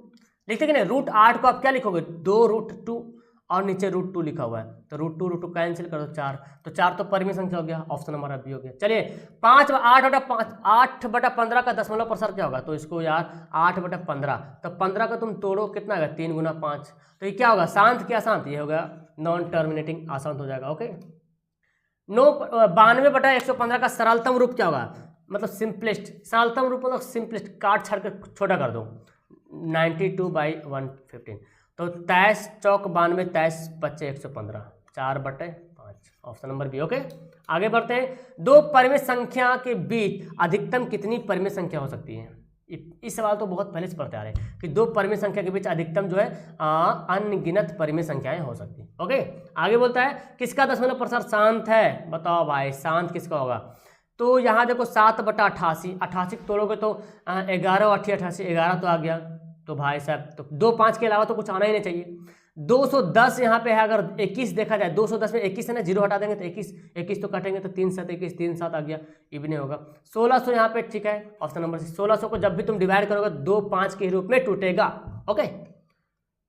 लिखते कि नहीं? √8 को आप क्या लिखोगे? 2√2 और नीचे √2 लिखा हुआ है, तो √2 कैंसिल कर दो 4, तो 4 तो परिमेय संख्या हो गया, ऑप्शन नंबर बी हो गया। चलिए 8/15 का दशमलव प्रसार क्या होगा? तो इसको यार 8/15, तो 15 का तुम तोड़ो कितना होगा? 3 गुना 5, तो ये क्या होगा? शांत क्या शांत? ये होगा नॉन टर्मिनेटिंग, आसान हो जाएगा। ओके, 92/115 का सरलतम रूप क्या होगा? मतलब सिंपलेस्ट, सरलतम रूप मतलब सिंपलेस्ट, काट छाड़ कर छोटा कर दो, 92/115, तो 23 चौक 92, 23 25 115, 4/5, ऑप्शन नंबर बी। ओके, आगे बढ़ते हैं। 2 परिमेय संख्या के बीच अधिकतम कितनी परिमेय संख्या हो सकती है? इस सवाल तो बहुत पहले से पढ़ते आ रहे हैं कि 2 परिमेय संख्या के बीच अधिकतम जो है अनगिनत परिमेय संख्याएं हो सकती है। ओके, आगे बोलता है किसका दशमलव प्रसार शांत है? बताओ भाई शांत किसका होगा? तो यहाँ देखो 7/88, 88 तोड़ोगे तो 11 8 88, 11 तो आ गया। तो भाई साहब तो 2 5 के अलावा तो कुछ आना ही नहीं चाहिए। 210 यहाँ पे है, अगर 21 देखा जाए 210 में 21 है ना, 0 हटा देंगे तो 21 तो काटेंगे तो 3 7 21, 3 7 आ गया, इवन होगा। 1600 यहाँ पे ठीक है, ऑप्शन नंबर सी। 1600 को जब भी तुम डिवाइड करोगे 2 5 के रूप में टूटेगा। ओके,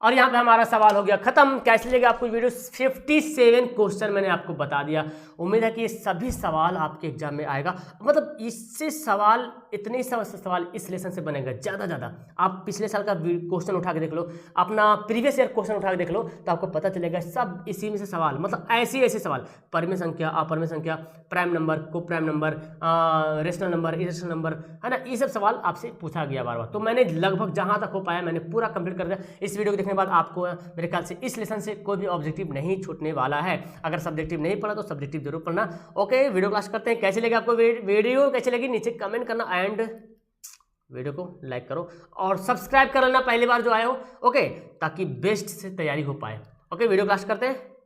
और यहाँ पे हमारा सवाल हो गया खत्म। कैसे लगे आपको वीडियो? 57 क्वेश्चन मैंने आपको बता दिया। उम्मीद है कि ये सभी सवाल आपके एग्जाम में आएगा, मतलब इससे सवाल इतने सवाल इस लेसन से बनेगा ज़्यादा। आप पिछले साल का क्वेश्चन उठा के देख लो, अपना प्रीवियस ईयर क्वेश्चन उठा के देख लो, तो आपको पता चलेगा सब इसी में से सवाल, मतलब ऐसे सवाल, परिमेय संख्या, अपरिमेय संख्या, प्राइम नंबर, को prime number, rational number, irrational number, है ना, ये सब सवाल आपसे पूछा गया बार। तो मैंने लगभग जहाँ तक हो पाया मैंने पूरा कंप्लीट कर दिया। इस वीडियो को देखने के बाद आपको मेरे ख्याल से इस लेसन से कोई भी ऑब्जेक्टिव नहीं छूटने वाला है। अगर सब्जेक्टिव नहीं पढ़ा तो सब्जेक्टिव जरूर पढ़ना। ओके, वीडियो क्लास करते हैं। कैसे लगे आपको वीडियो, कैसे लगी नीचे कमेंट करना एंड वीडियो को लाइक करो और सब्सक्राइब कर लेना पहली बार जो आए हो। ओके, ताकि बेस्ट से तैयारी हो पाए। ओके, वीडियो क्लास करते हैं।